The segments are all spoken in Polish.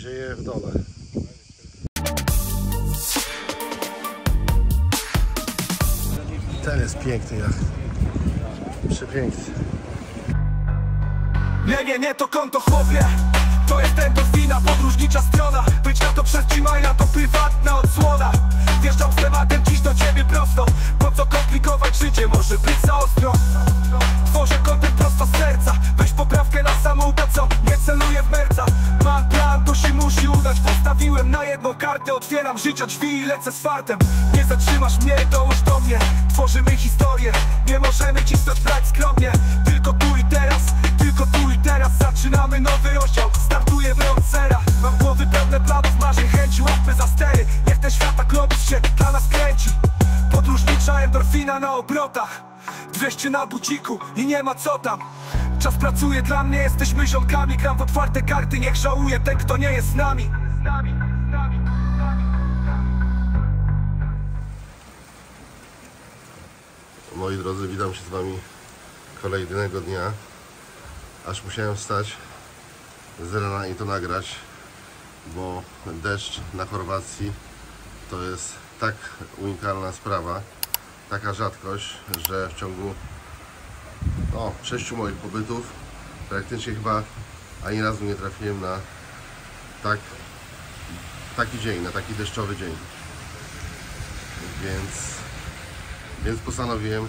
dzieje w dole. Ten jest piękny, jak przepiękny. Nie, to konto chłopie. To jest endorfina, podróżnicza strona. Być na to przez Gmaila, to prywatna odsłona. Wjeżdżam z tematem dziś do ciebie prosto. Po co komplikować życie, może być za ostro. Tworzę kontent prosto z serca. Weź poprawkę na samouka, co nie celuje w merca. Mam plan, to się musi udać. Postawiłem na jedną kartę, otwieram życia drzwi i lecę z fartem. Nie zatrzymasz mnie, dołóż do mnie. Tworzymy historię, nie możemy ci stać brać skromnie. Tylko tu i teraz, tylko tu i teraz. Zaczynamy nowy rozdział, startuję w roncera. Mam głowy pełne planów, marzeń, chęci, łapy za stery. Niech ten świata globus się dla nas kręci. Podróżnicza endorfina na obrotach. Wreszcie na buciku i nie ma co tam. Czas pracuje dla mnie, jesteśmy ziomkami. Gram w otwarte karty, niech żałuje ten, kto nie jest z nami. Moi drodzy, witam się z wami kolejnego dnia. Aż musiałem wstać z rana i to nagrać, bo deszcz na Chorwacji to jest tak unikalna sprawa, taka rzadkość, że w ciągu 6 moich pobytów praktycznie chyba ani razu nie trafiłem na taki dzień, na taki deszczowy dzień. Więc postanowiłem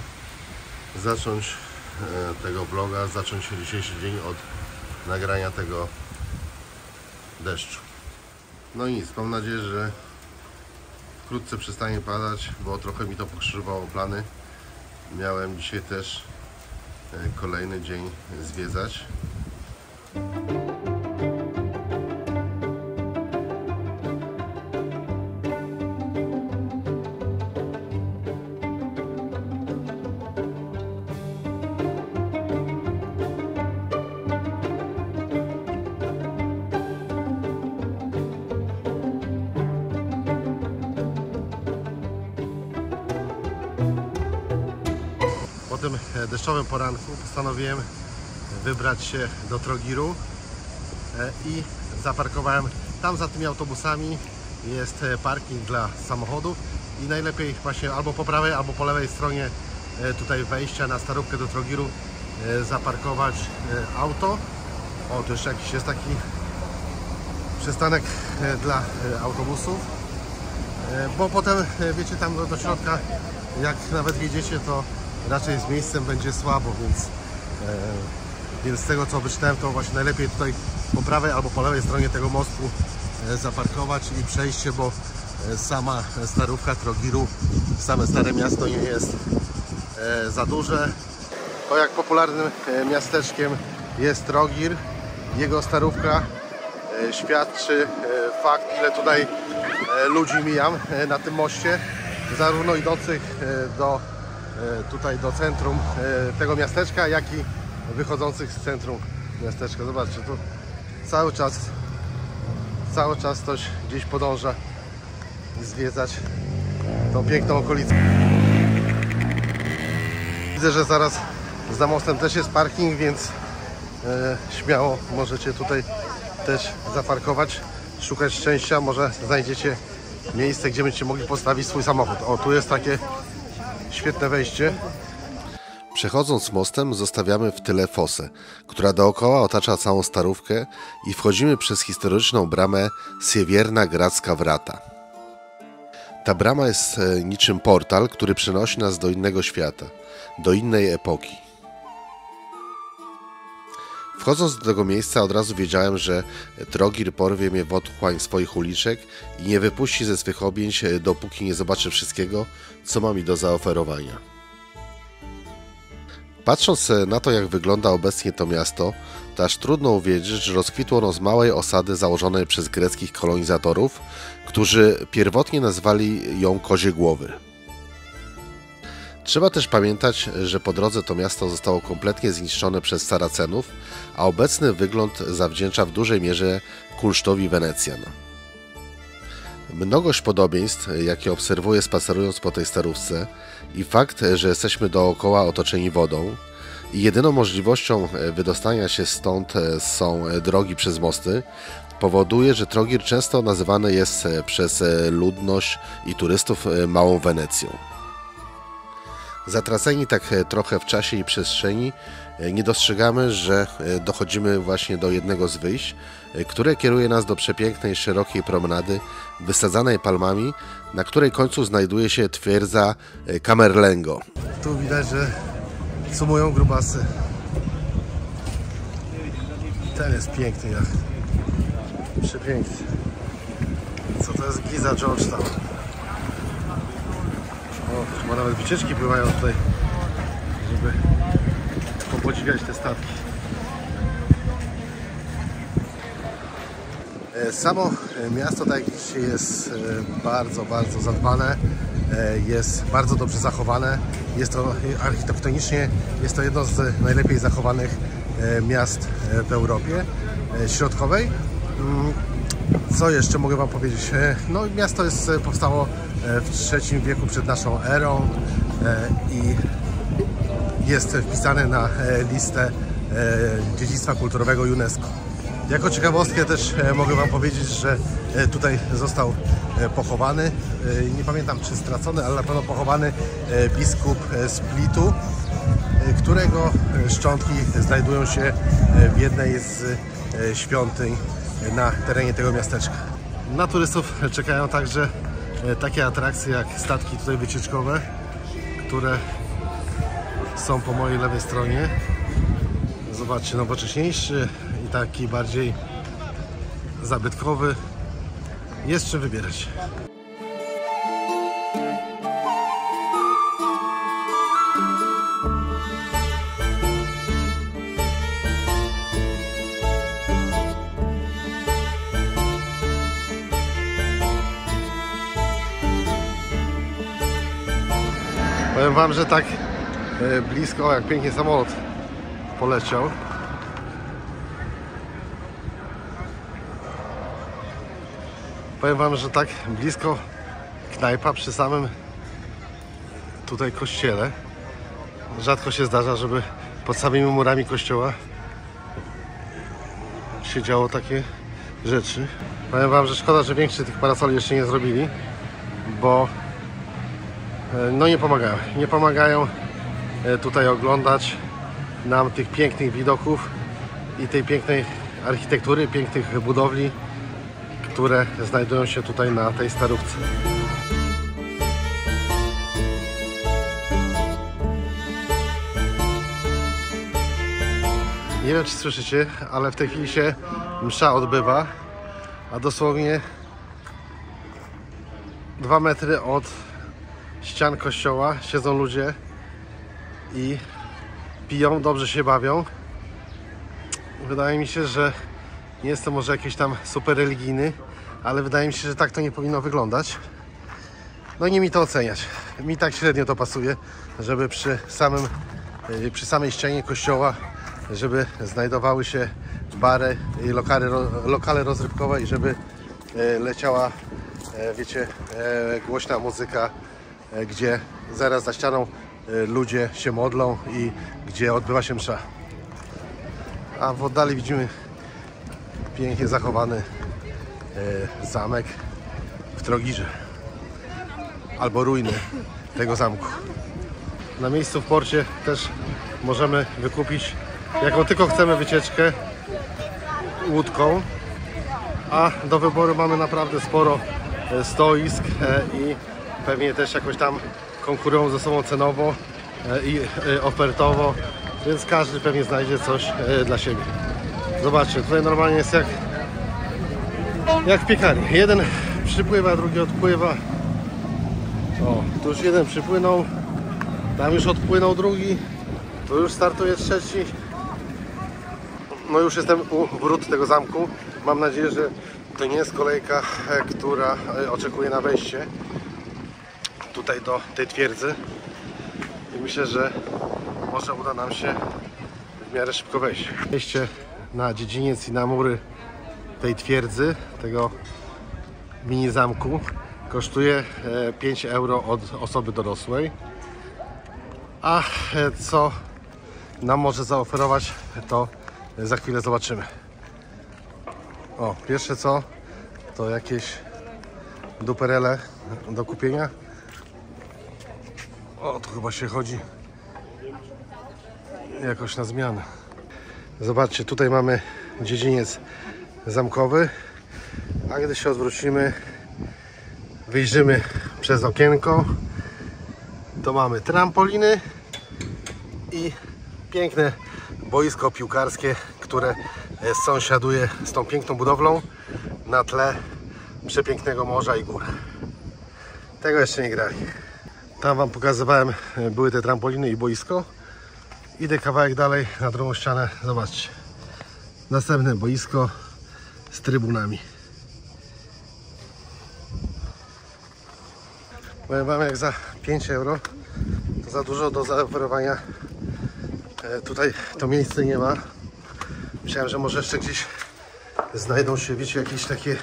zacząć tego vloga, zacząć dzisiejszy dzień od nagrania tego deszczu. No i nic, mam nadzieję, że wkrótce przestanie padać, bo trochę mi to pokrzyżowało plany. Miałem dzisiaj też kolejny dzień zwiedzać. Po tym deszczowym poranku postanowiłem wybrać się do Trogiru i zaparkowałem tam za tymi autobusami. Jest parking dla samochodów i najlepiej właśnie albo po prawej, albo po lewej stronie tutaj wejścia na Starówkę do Trogiru zaparkować auto. O, tu jeszcze jakiś jest taki przystanek dla autobusów, bo potem wiecie, tam do środka jak nawet wjedziecie, to raczej z miejscem będzie słabo, więc z tego co wyczytałem, to właśnie najlepiej tutaj po prawej albo po lewej stronie tego mostu zaparkować i przejście, bo sama Starówka Trogiru, same Stare Miasto nie jest za duże. To jak popularnym miasteczkiem jest Trogir, jego Starówka świadczy fakt, ile tutaj ludzi mijam na tym moście, zarówno idących tutaj do centrum tego miasteczka, jak i wychodzących z centrum miasteczka. Zobaczcie, tu cały czas ktoś gdzieś podąża zwiedzać tą piękną okolicę. Widzę, że zaraz za mostem też jest parking, więc śmiało możecie tutaj też zaparkować, szukać szczęścia, może znajdziecie miejsce, gdzie będziecie mogli postawić swój samochód. O, tu jest takie świetne wejście. Przechodząc mostem zostawiamy w tyle fosę, która dookoła otacza całą Starówkę i wchodzimy przez historyczną bramę Siewierna Gradzka Wrata. Ta brama jest niczym portal, który przenosi nas do innego świata, do innej epoki. Wchodząc do tego miejsca od razu wiedziałem, że Trogir porwie mnie w otchłań swoich uliczek i nie wypuści ze swych objęć, dopóki nie zobaczę wszystkiego, co ma mi do zaoferowania. Patrząc na to, jak wygląda obecnie to miasto, to aż trudno uwierzyć, że rozkwitło ono z małej osady założonej przez greckich kolonizatorów, którzy pierwotnie nazwali ją Kozie Głowy. Trzeba też pamiętać, że po drodze to miasto zostało kompletnie zniszczone przez Saracenów, a obecny wygląd zawdzięcza w dużej mierze kunsztowi Wenecjan. Mnogość podobieństw, jakie obserwuję spacerując po tej starówce, i fakt, że jesteśmy dookoła otoczeni wodą i jedyną możliwością wydostania się stąd są drogi przez mosty, powoduje, że Trogir często nazywany jest przez ludność i turystów małą Wenecją. Zatraceni tak trochę w czasie i przestrzeni, nie dostrzegamy, że dochodzimy właśnie do jednego z wyjść, które kieruje nas do przepięknej, szerokiej promenady wysadzanej palmami, na której końcu znajduje się twierdza Camerlengo. Tu widać, że sumują grubasy. Ten jest piękny jak. Przepiękny. Co to jest Giza Georgetown? O, chyba nawet wycieczki pływają tutaj, żeby podziwiać te statki. Samo miasto, tak jak widzicie, jest bardzo zadbane, jest bardzo dobrze zachowane. Jest to architektonicznie jest to jedno z najlepiej zachowanych miast w Europie Środkowej. Co jeszcze mogę Wam powiedzieć? No, miasto powstało w III wieku przed naszą erą i jest wpisane na listę dziedzictwa kulturowego UNESCO. Jako ciekawostkę też mogę Wam powiedzieć, że tutaj został pochowany, nie pamiętam czy stracony, ale na pewno pochowany biskup Splitu, którego szczątki znajdują się w jednej z świątyń na terenie tego miasteczka. Na turystów czekają także takie atrakcje jak statki tutaj wycieczkowe, które są po mojej lewej stronie. Zobaczcie, nowocześniejszy i taki bardziej zabytkowy. Jest czym wybierać. Powiem Wam, że tak blisko, jak pięknie samolot poleciał. Powiem Wam, że tak blisko knajpa przy samym tutaj kościele. Rzadko się zdarza, żeby pod samymi murami kościoła się działo takie rzeczy. Powiem Wam, że szkoda, że większy tych parasoli jeszcze nie zrobili, bo no nie pomagają tutaj oglądać nam tych pięknych widoków i tej pięknej architektury, pięknych budowli, które znajdują się tutaj na tej starówce. Nie wiem, czy słyszycie, ale w tej chwili się msza odbywa, a dosłownie 2 metry od ścian kościoła siedzą ludzie i piją, dobrze się bawią. Wydaje mi się, że nie jestem może jakiś tam super religijny, ale wydaje mi się, że tak to nie powinno wyglądać. No nie mi to oceniać. Mi tak średnio to pasuje, żeby przy samej ścianie kościoła, żeby znajdowały się bary i lokale rozrywkowe i żeby leciała, wiecie, głośna muzyka, gdzie zaraz za ścianą ludzie się modlą i gdzie odbywa się msza. A w oddali widzimy pięknie zachowany zamek w Trogirze, albo ruiny tego zamku. Na miejscu w porcie też możemy wykupić, jaką tylko chcemy, wycieczkę łódką, a do wyboru mamy naprawdę sporo stoisk i pewnie też jakoś tam konkurują ze sobą cenowo i ofertowo, więc każdy pewnie znajdzie coś dla siebie. Zobaczcie, tutaj normalnie jest jak w piekarni. Jeden przypływa, drugi odpływa. O, tu już jeden przypłynął, tam już odpłynął drugi, tu już startuje trzeci. No już jestem u wrót tego zamku. Mam nadzieję, że to nie jest kolejka, która oczekuje na wejście tutaj do tej twierdzy. I myślę, że może uda nam się w miarę szybko wejść. Wejście na dziedziniec i na mury tej twierdzy, tego mini zamku, kosztuje 5 euro od osoby dorosłej. A co nam może zaoferować, to za chwilę zobaczymy. O, pierwsze co, to jakieś duperele do kupienia. O, tu chyba się chodzi jakoś na zmianę. Zobaczcie, tutaj mamy dziedziniec zamkowy, a gdy się odwrócimy, wyjrzymy przez okienko, to mamy trampoliny i piękne boisko piłkarskie, które sąsiaduje z tą piękną budowlą na tle przepięknego morza i gór. Tego jeszcze nie grali. Tam wam pokazywałem, były te trampoliny i boisko. Idę kawałek dalej na drugą ścianę. Zobaczcie. Następne boisko z trybunami. Powiem wam, jak za 5 euro to za dużo do zaoferowania. Tutaj to miejsce nie ma. Myślałem, że może jeszcze gdzieś znajdą się, wiecie, jakieś takie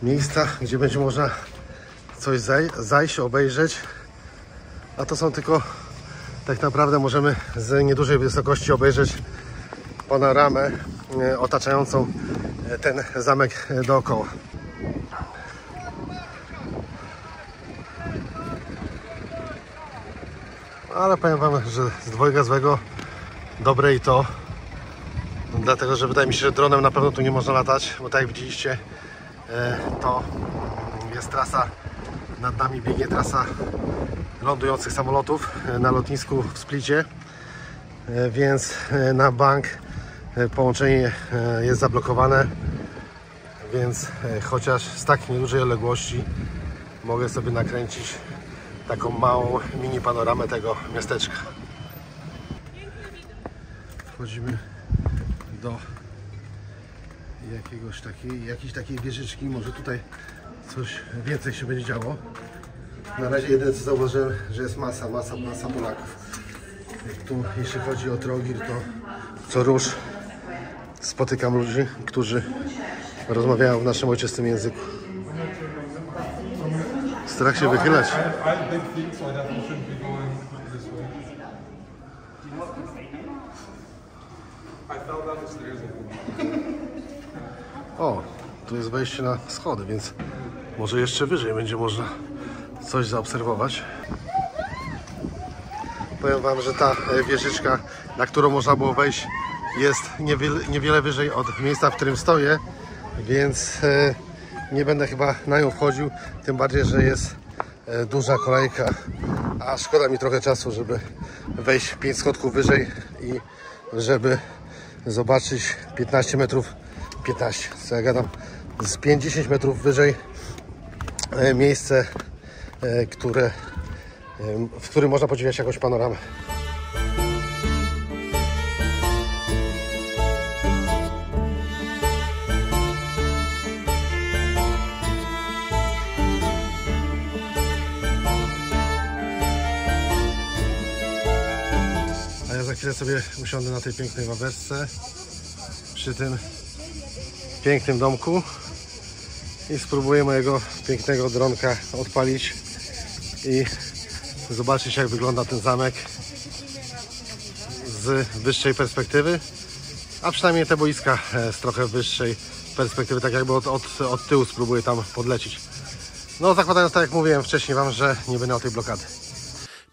miejsca, gdzie będzie można coś zajść, obejrzeć. A to są tylko, tak naprawdę możemy z niedużej wysokości obejrzeć panoramę otaczającą ten zamek dookoła. Ale powiem wam, że z dwojga złego dobre i to, dlatego że wydaje mi się, że dronem na pewno tu nie można latać, bo tak jak widzieliście, to jest trasa, nad nami biegnie trasa lądujących samolotów na lotnisku w Splicie, więc na bank połączenie jest zablokowane, więc chociaż z tak niedużej odległości mogę sobie nakręcić taką małą mini panoramę tego miasteczka. Wchodzimy do jakiejś takiej wieżyczki, może tutaj coś więcej się będzie działo. Na razie jedyne co zauważyłem, że jest masa Polaków. Tu jeśli chodzi o Trogir, to co rusz spotykam ludzi, którzy rozmawiają w naszym ojczystym języku. Strach się wychylać. O, tu jest wejście na schody, więc może jeszcze wyżej będzie można coś zaobserwować. Powiem wam, że ta wieżyczka, na którą można było wejść, jest niewiele wyżej od miejsca, w którym stoję, więc nie będę chyba na nią wchodził, tym bardziej, że jest duża kolejka, a szkoda mi trochę czasu, żeby wejść 5 schodków wyżej i żeby zobaczyć 15 metrów, 15, co ja gadam, z 5-10 metrów wyżej miejsce, w którym można podziwiać jakąś panoramę. A ja za chwilę sobie usiądę na tej pięknej ławeczce przy tym pięknym domku i spróbuję mojego pięknego dronka odpalić i zobaczyć, jak wygląda ten zamek z wyższej perspektywy, a przynajmniej te boiska z trochę wyższej perspektywy, tak jakby od tyłu spróbuję tam podlecieć. No, zakładając, tak jak mówiłem wcześniej wam, że nie będę o tej blokady.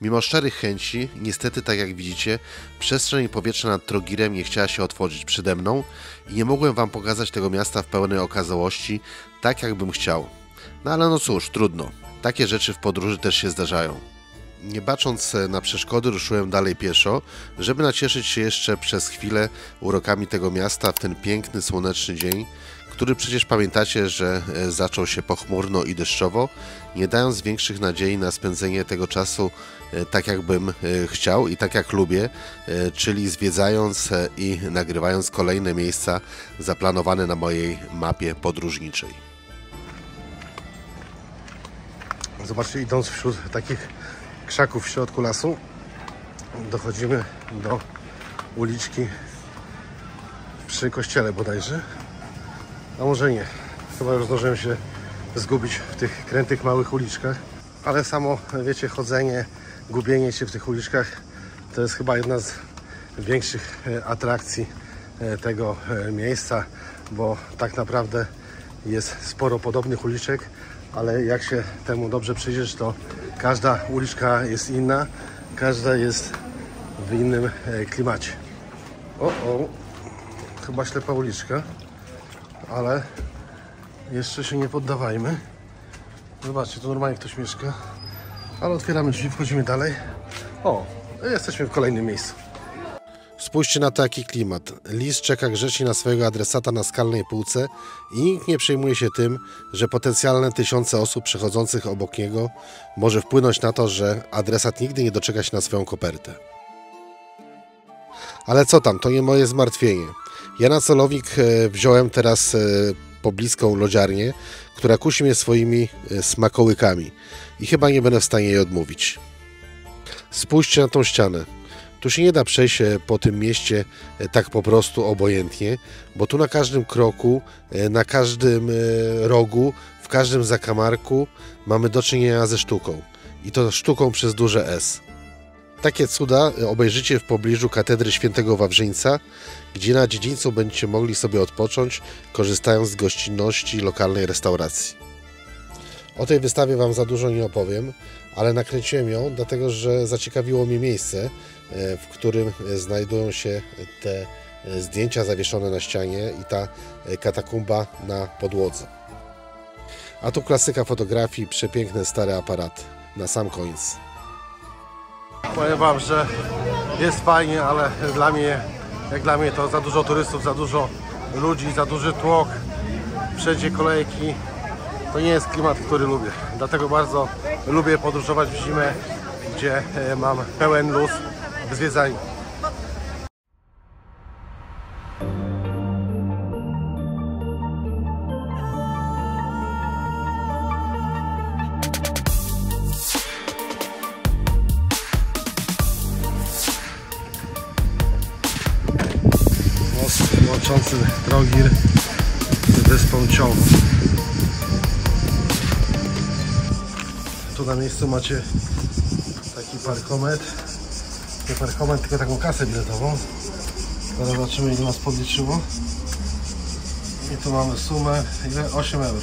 Mimo szczerych chęci, niestety, tak jak widzicie, przestrzeń powietrzna nad Trogirem nie chciała się otworzyć przede mną i nie mogłem wam pokazać tego miasta w pełnej okazałości, tak jakbym chciał. No ale no cóż, trudno. Takie rzeczy w podróży też się zdarzają. Nie bacząc na przeszkody, ruszyłem dalej pieszo, żeby nacieszyć się jeszcze przez chwilę urokami tego miasta w ten piękny, słoneczny dzień, który przecież pamiętacie, że zaczął się pochmurno i deszczowo, nie dając większych nadziei na spędzenie tego czasu tak, jakbym chciał i tak, jak lubię, czyli zwiedzając i nagrywając kolejne miejsca zaplanowane na mojej mapie podróżniczej. Zobaczcie, idąc wśród takich krzaków w środku lasu, dochodzimy do uliczki przy kościele bodajże, a może nie, chyba już zdążyłem się zgubić w tych krętych małych uliczkach, ale samo, wiecie, chodzenie, gubienie się w tych uliczkach to jest chyba jedna z większych atrakcji tego miejsca, bo tak naprawdę jest sporo podobnych uliczek, ale jak się temu dobrze przyjrzysz, to każda uliczka jest inna, każda jest w innym klimacie. Chyba ślepa uliczka, ale jeszcze się nie poddawajmy. Zobaczcie, tu normalnie ktoś mieszka, ale otwieramy drzwi, wchodzimy dalej. Jesteśmy w kolejnym miejscu. Spójrzcie na taki klimat. Lis czeka grzecznie na swojego adresata na skalnej półce i nikt nie przejmuje się tym, że potencjalne tysiące osób przechodzących obok niego może wpłynąć na to, że adresat nigdy nie doczeka się na swoją kopertę. Ale co tam, to nie moje zmartwienie. Ja na celownik wziąłem teraz pobliską lodziarnię, która kusi mnie swoimi smakołykami i chyba nie będę w stanie jej odmówić. Spójrzcie na tą ścianę. Tu się nie da przejść po tym mieście tak po prostu obojętnie, bo tu na każdym kroku, na każdym rogu, w każdym zakamarku mamy do czynienia ze sztuką. I to sztuką przez duże S. Takie cuda obejrzycie w pobliżu katedry Świętego Wawrzyńca, gdzie na dziedzińcu będziecie mogli sobie odpocząć, korzystając z gościnności lokalnej restauracji. O tej wystawie Wam za dużo nie opowiem, ale nakręciłem ją, dlatego że zaciekawiło mnie miejsce, w którym znajdują się te zdjęcia zawieszone na ścianie i ta katakumba na podłodze. A tu klasyka fotografii, przepiękne stare aparaty. Na sam koniec. Powiem Wam, że jest fajnie, ale jak dla mnie to za dużo turystów, za dużo ludzi, za duży tłok, wszędzie kolejki. To nie jest klimat, który lubię. Dlatego bardzo lubię podróżować w zimę, gdzie mam pełen luz w zwiedzaniu. Most łączący Trogir z wyspą Ciąg. Tu na miejscu macie taki parkometr. Nie parkometr, tylko taką kasę biletową. Zaraz zobaczymy, ile nas podliczyło. I tu mamy sumę, ile? 8 euro.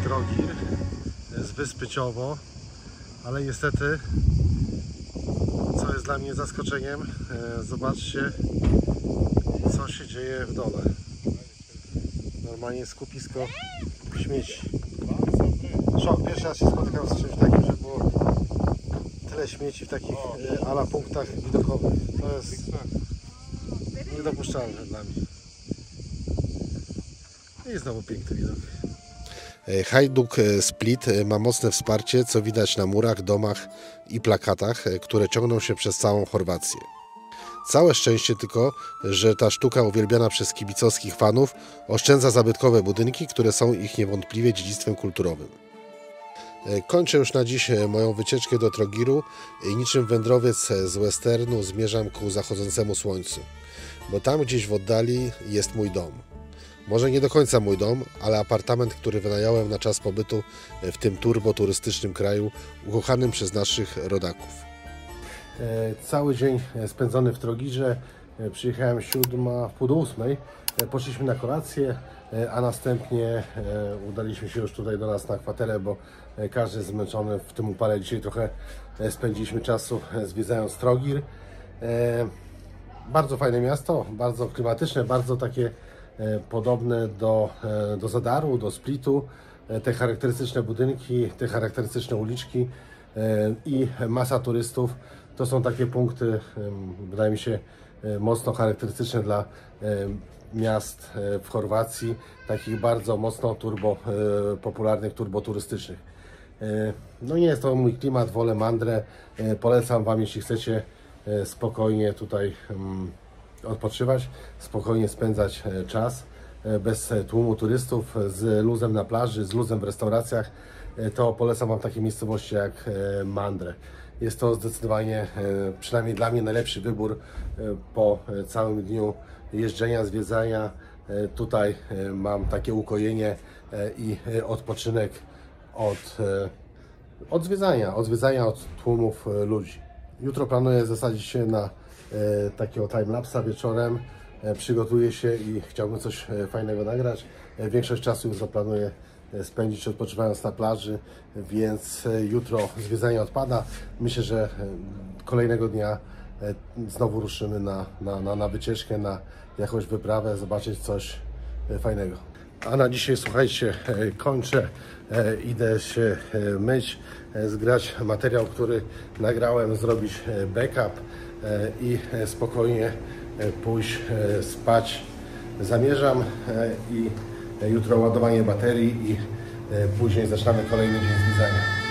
Trogir z wyspy Ciowo, ale niestety, co jest dla mnie zaskoczeniem, zobaczcie, co się dzieje w dole. Normalnie skupisko śmieci. Szok, pierwszy raz się spotykam z czymś takim, że było tyle śmieci w takich ala punktach widokowych. To jest niedopuszczalne dla mnie. I znowu piękny widok. Hajduk Split ma mocne wsparcie, co widać na murach, domach i plakatach, które ciągną się przez całą Chorwację. Całe szczęście tylko, że ta sztuka uwielbiana przez kibicowskich fanów oszczędza zabytkowe budynki, które są ich niewątpliwie dziedzictwem kulturowym. Kończę już na dziś moją wycieczkę do Trogiru i niczym wędrowiec z westernu zmierzam ku zachodzącemu słońcu, bo tam gdzieś w oddali jest mój dom. Może nie do końca mój dom, ale apartament, który wynająłem na czas pobytu w tym turboturystycznym kraju, ukochanym przez naszych rodaków. Cały dzień spędzony w Trogirze. Przyjechałem 7, wpół do 8. Poszliśmy na kolację, a następnie udaliśmy się już tutaj do nas na kwaterę, bo każdy jest zmęczony w tym upale. Dzisiaj trochę spędziliśmy czasu zwiedzając Trogir. Bardzo fajne miasto, bardzo klimatyczne, bardzo takie podobne do Zadaru, do Splitu. Te charakterystyczne budynki, te charakterystyczne uliczki i masa turystów. To są takie punkty, wydaje mi się, mocno charakterystyczne dla miast w Chorwacji, takich bardzo mocno popularnych, turboturystycznych. No nie jest to mój klimat, wolę Mandrę. Polecam Wam, jeśli chcecie spokojnie tutaj odpoczywać, spokojnie spędzać czas. bez tłumu turystów, z luzem na plaży, z luzem w restauracjach, to polecam Wam takie miejscowości jak Mandre. Jest to zdecydowanie, przynajmniej dla mnie, najlepszy wybór po całym dniu jeżdżenia, zwiedzania. Tutaj mam takie ukojenie i odpoczynek od zwiedzania, od tłumów ludzi. Jutro planuję zasadzić się na takiego timelapsa wieczorem. Przygotuję się i chciałbym coś fajnego nagrać. Większość czasu jutro planuję spędzić odpoczywając na plaży, więc jutro zwiedzanie odpada. Myślę, że kolejnego dnia znowu ruszymy na wycieczkę, na jakąś wyprawę, zobaczyć coś fajnego. A na dzisiaj, słuchajcie, kończę. Idę się myć, zgrać materiał, który nagrałem, zrobić backup i spokojnie pójść spać. Zamierzam i jutro ładowanie baterii i później zaczynamy kolejny dzień zwiedzania.